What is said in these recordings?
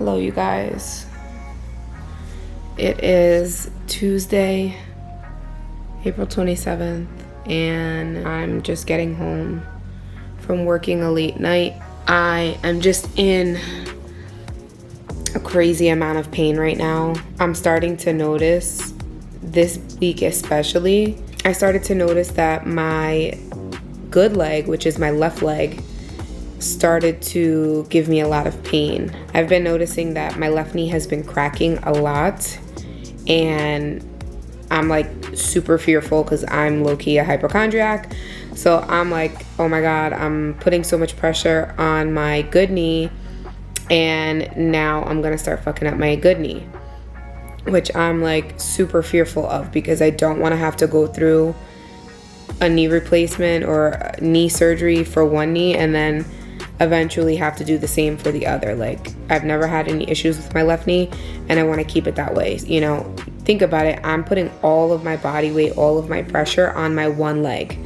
Hello, you guys. It is Tuesday, April 27th, and I'm just getting home from working a late night. I am just in a crazy amount of pain right now. I'm starting to notice, this week especially, I started to notice that my good leg, which is my left leg, started to give me a lot of pain. I've been noticing that my left knee has been cracking a lot, and I'm like super fearful because I'm low-key a hypochondriac. So I'm like, oh my God, I'm putting so much pressure on my good knee, and now I'm gonna start fucking up my good knee, which I'm like super fearful of because I don't want to have to go through a knee replacement or knee surgery for one knee and then eventually have to do the same for the other. Like, I've never had any issues with my left knee, and I want to keep it that way. You know, think about it. I'm putting all of my body weight, all of my pressure on my one leg,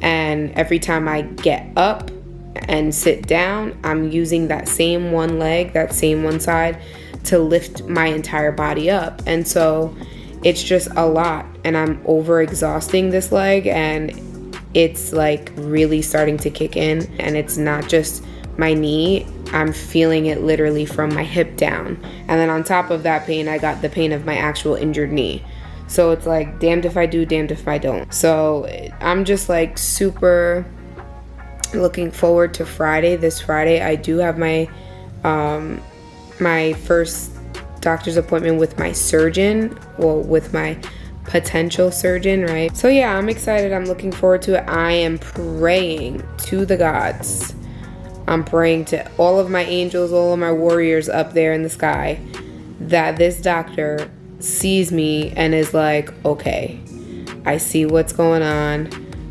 and every time I get up and sit down, I'm using that same one leg, that same one side, to lift my entire body up. And so it's just a lot, and I'm over exhausting this leg, and it's like really starting to kick in. And it's not just my knee, I'm feeling it literally from my hip down. And then on top of that pain, I got the pain of my actual injured knee. So it's like, damned if I do, damned if I don't. So I'm just like super looking forward to Friday. This Friday, I do have my my first doctor's appointment with my surgeon, well, with my potential surgeon, right? So yeah, I'm excited. I'm looking forward to it. I am praying to the gods. I'm praying to all of my angels, all of my warriors up there in the sky, that this doctor sees me and is like, okay, I see what's going on.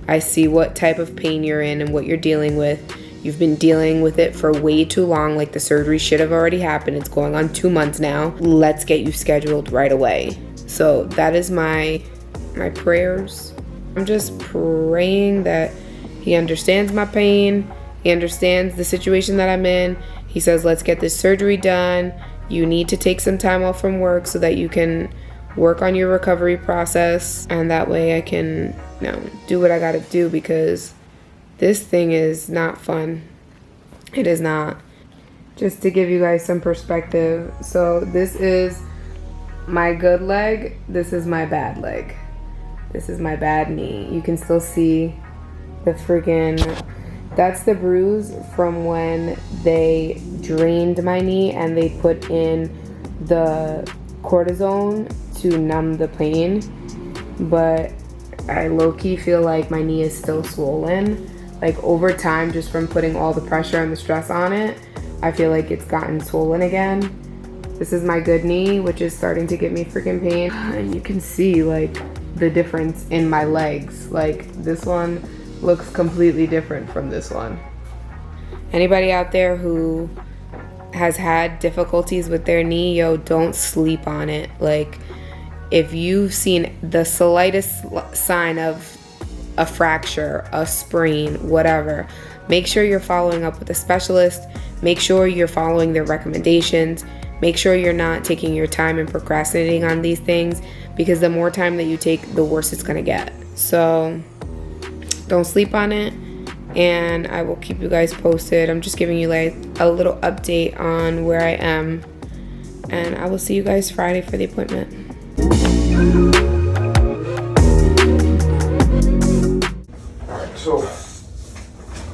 I see what type of pain you're in and what you're dealing with. You've been dealing with it for way too long. Like, the surgery should have already happened. It's going on 2 months now. Let's get you scheduled right away. So that is my prayers. I'm just praying that he understands my pain. He understands the situation that I'm in. He says, let's get this surgery done. You need to take some time off from work so that you can work on your recovery process. And that way I can, you know, do what I gotta do, because this thing is not fun. It is not. Just to give you guys some perspective. So this is my good leg. This is my bad leg. This is my bad knee. You can still see the freaking, that's the bruise from when they drained my knee and they put in the cortisone to numb the pain. But I low-key feel like my knee is still swollen. Like, over time, just from putting all the pressure and the stress on it, I feel like it's gotten swollen again. This is my good knee, which is starting to give me freaking pain. And you can see like the difference in my legs. Like, this one looks completely different from this one. Anybody out there who has had difficulties with their knee, yo, don't sleep on it. Like, if you've seen the slightest sign of a fracture, a sprain, whatever, make sure you're following up with a specialist. Make sure you're following their recommendations. Make sure you're not taking your time and procrastinating on these things, because the more time that you take, the worse it's gonna get. So don't sleep on it, and I will keep you guys posted. I'm just giving you like a little update on where I am, and I will see you guys Friday for the appointment. So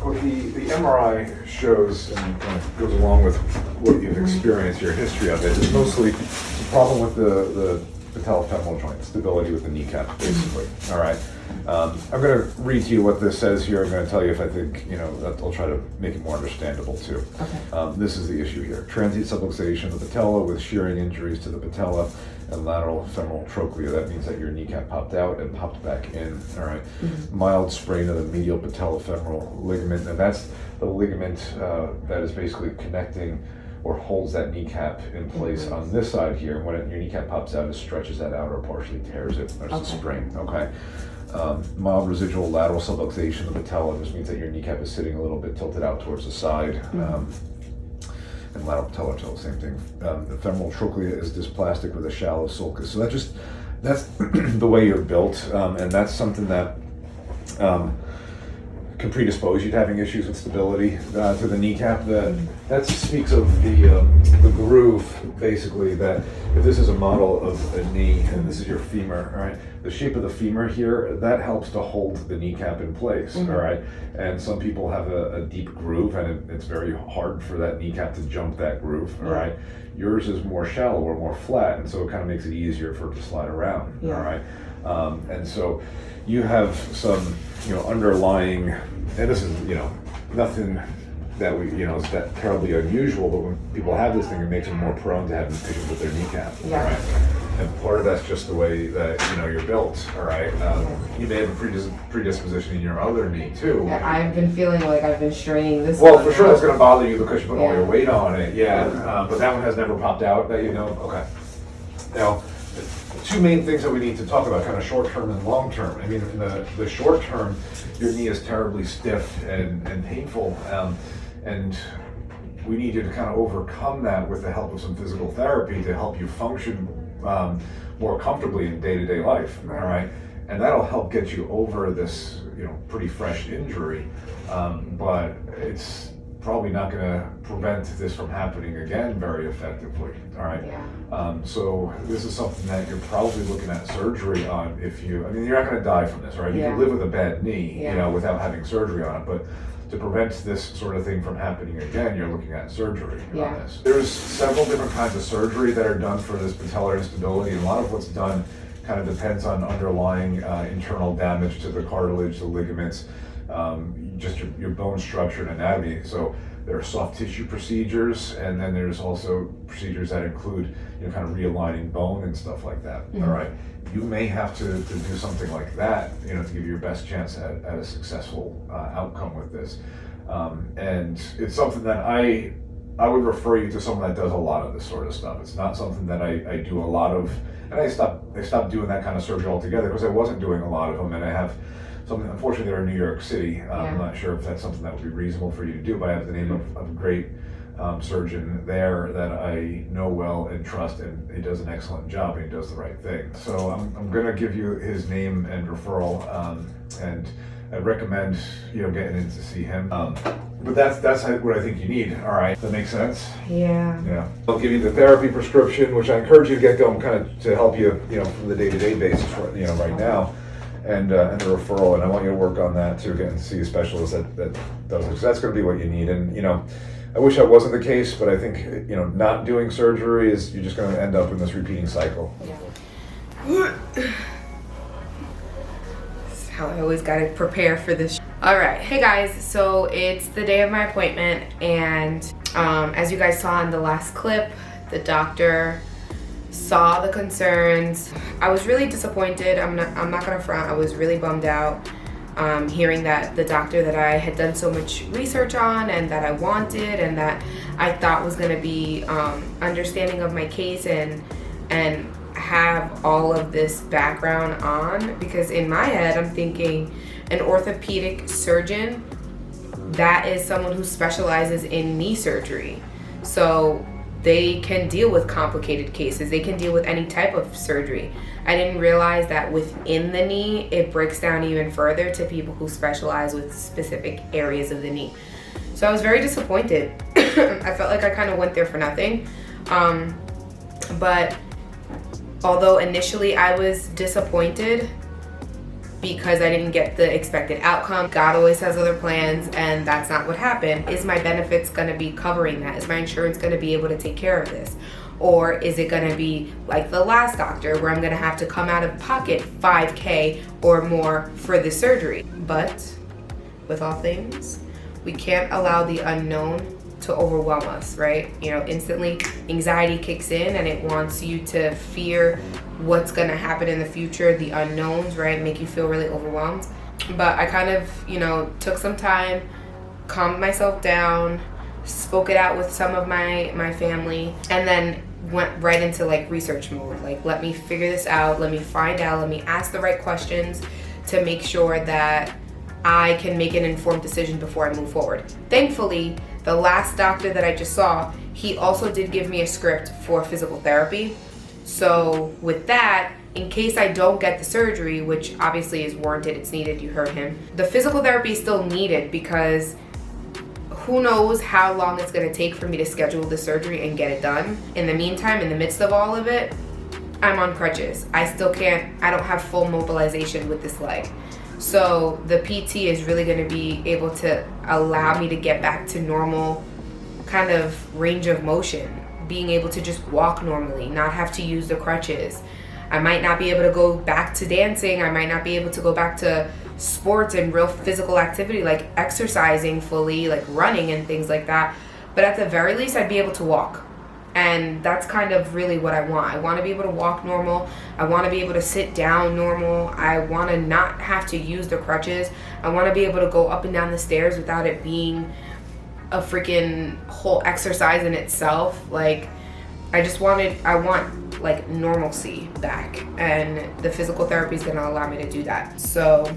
what the MRI shows, and kind of goes along with what you've experienced, your history of it, is mostly the problem with the patellofemoral joint, stability with the kneecap, basically. All right. I'm going to read to you what this says here. I'm going to tell you if I think, you know, that I'll try to make it more understandable too. Okay. This is the issue here. Transient subluxation of the patella with shearing injuries to the patella and lateral femoral trochlea. That means that your kneecap popped out and popped back in. All right. Mm-hmm. Mild sprain of the medial patellofemoral ligament, and that's the ligament that is basically connecting or holds that kneecap in place on this side here. When your kneecap pops out, it stretches that out or partially tears it. There's a sprain. Okay. Mild residual lateral subluxation of the patella just means that your kneecap is sitting a little bit tilted out towards the side. and lateral patellar toe, same thing. The femoral trochlea is dysplastic with a shallow sulcus. So that's the way you're built, and that's something that can predispose you to having issues with stability to the kneecap. That speaks of the groove, basically, that if this is a model of a knee and this is your femur, all right, the shape of the femur here, that helps to hold the kneecap in place, all right? And some people have a deep groove, and it's very hard for that kneecap to jump that groove, all right? Yours is more shallow or more flat, and so it kind of makes it easier for it to slide around, all right? And so you have some, underlying, and this is, nothing that is that terribly unusual, but when people have this thing, it makes them more prone to having issues with their kneecap, all right? And part of that's just the way that, you're built, all right? You may have a predisposition in your other knee, too. Yeah, I've been feeling like I've been straining this Well, one. for sure that's going to bother you because you put all your weight on it, but that one has never popped out that you know. Okay. Now, two main things that we need to talk about, kind of short term and long term. I mean, in the short term, your knee is terribly stiff and painful, and we need you to kind of overcome that with the help of some physical therapy to help you function more comfortably in day-to-day life, all right? And that'll help get you over this, pretty fresh injury, but it's probably not going to prevent this from happening again very effectively, all right? So this is something that you're probably looking at surgery on you're not going to die from this, right? You can live with a bad knee, without having surgery on it, but to prevent this sort of thing from happening again, you're looking at surgery on this. There's several different kinds of surgery that are done for this patellar instability, and a lot of what's done kind of depends on underlying internal damage to the cartilage, the ligaments, just your bone structure and anatomy. So there are soft tissue procedures, and then there's also procedures that include, kind of realigning bone and stuff like that. All right. You may have to do something like that, to give you your best chance at a successful outcome with this. And it's something that I would refer you to someone that does a lot of this sort of stuff. It's not something that I do a lot of, and I stopped doing that kind of surgery altogether because I wasn't doing a lot of them, and I have something, unfortunately they're in New York City. I'm not sure if that's something that would be reasonable for you to do, but I have the name of a great surgeon there that I know well and trust, and he does an excellent job and he does the right thing. So I'm going to give you his name and referral, and I recommend getting in to see him. But that's what I think you need. All right, that makes sense. Yeah. I'll give you the therapy prescription, which I encourage you to get going, kind of to help you, from the day-to-day basis, right now. And the referral, and I want you to work on that too, getting to see a specialist that does it, because that's going to be what you need. And I wish that wasn't the case, but I think not doing surgery is you're just going to end up in this repeating cycle. This is how I always got to prepare for this. All right, hey guys, so it's the day of my appointment, and as you guys saw in the last clip, the doctor saw the concerns. I was really disappointed. I'm not gonna front. I was really bummed out hearing that the doctor that I had done so much research on and that I wanted and that I thought was gonna be understanding of my case and have all of this background on, because in my head I'm thinking an orthopedic surgeon, that is someone who specializes in knee surgery. So they can deal with complicated cases. They can deal with any type of surgery. I didn't realize that within the knee, it breaks down even further to people who specialize with specific areas of the knee. So I was very disappointed. I felt like I kind of went there for nothing. But although initially I was disappointed because I didn't get the expected outcome, God always has other plans, and that's not what happened. Is my benefits gonna be covering that? Is my insurance gonna be able to take care of this? Or is it gonna be like the last doctor where I'm gonna have to come out of pocket $5,000 or more for the surgery? But with all things, we can't allow the unknown to overwhelm us, right? Instantly anxiety kicks in and it wants you to fear what's gonna happen in the future, the unknowns, right? Make you feel really overwhelmed. But I kind of, took some time, calmed myself down, spoke it out with some of my family, and then went right into like research mode. Like, let me figure this out, let me find out, let me ask the right questions to make sure that I can make an informed decision before I move forward. Thankfully, the last doctor that I just saw, he also did give me a script for physical therapy. So with that, in case I don't get the surgery, which obviously is warranted, it's needed, you heard him, the physical therapy is still needed because who knows how long it's going to take for me to schedule the surgery and get it done. In the meantime, in the midst of all of it, I'm on crutches. I don't have full mobilization with this leg. So the PT is really going to be able to allow me to get back to normal kind of range of motion, being able to just walk normally, not have to use the crutches. I might not be able to go back to dancing. I might not be able to go back to sports and real physical activity like exercising fully, like running and things like that. But at the very least, I'd be able to walk. And that's kind of really what I want. I want to be able to walk normal. I want to be able to sit down normal. I want to not have to use the crutches. I want to be able to go up and down the stairs without it being a freaking whole exercise in itself. Like, I want like normalcy back. And the physical therapy is going to allow me to do that. So,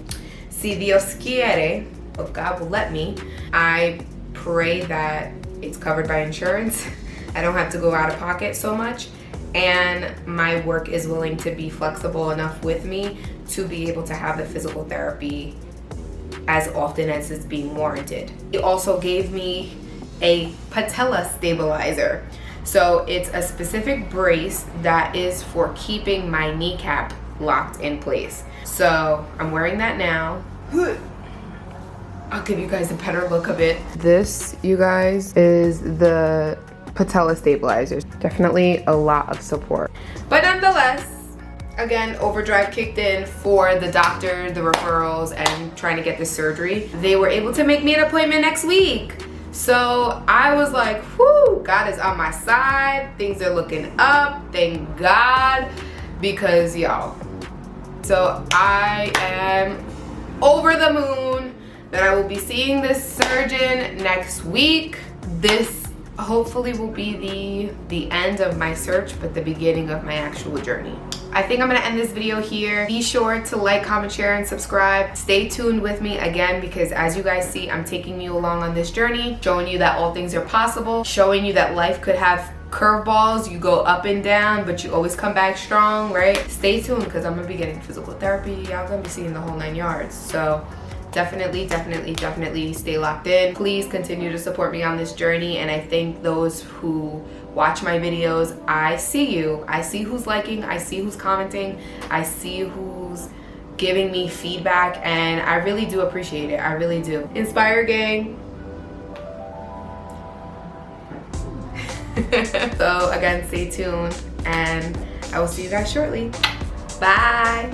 si Dios quiere, if God will let me, I pray that it's covered by insurance. I don't have to go out of pocket so much, and my work is willing to be flexible enough with me to be able to have the physical therapy as often as it's being warranted. He also gave me a patella stabilizer. So it's a specific brace that is for keeping my kneecap locked in place. So I'm wearing that now. I'll give you guys a better look of it. This, you guys, is the patella stabilizers. Definitely a lot of support. But nonetheless, again, overdrive kicked in for the doctor, the referrals, and trying to get this surgery. They were able to make me an appointment next week. So I was like, whoo, God is on my side. Things are looking up, thank God, because y'all. So I am over the moon that I will be seeing this surgeon next week. This hopefully will be the end of my search, but the beginning of my actual journey. I think I'm gonna end this video here. Be sure to like, comment, share, and subscribe. Stay tuned with me again, because as you guys see, I'm taking you along on this journey, showing you that all things are possible, showing you that life could have curveballs. You go up and down, but you always come back strong, right? Stay tuned, because I'm gonna be getting physical therapy. Y'all gonna be seeing the whole 9 yards. So definitely stay locked in. Please continue to support me on this journey, and I thank those who watch my videos. I see you. I see who's liking, I see who's commenting, I see who's giving me feedback, and I really do appreciate it. I really do. Inspire gang. So again, stay tuned, and I will see you guys shortly. Bye.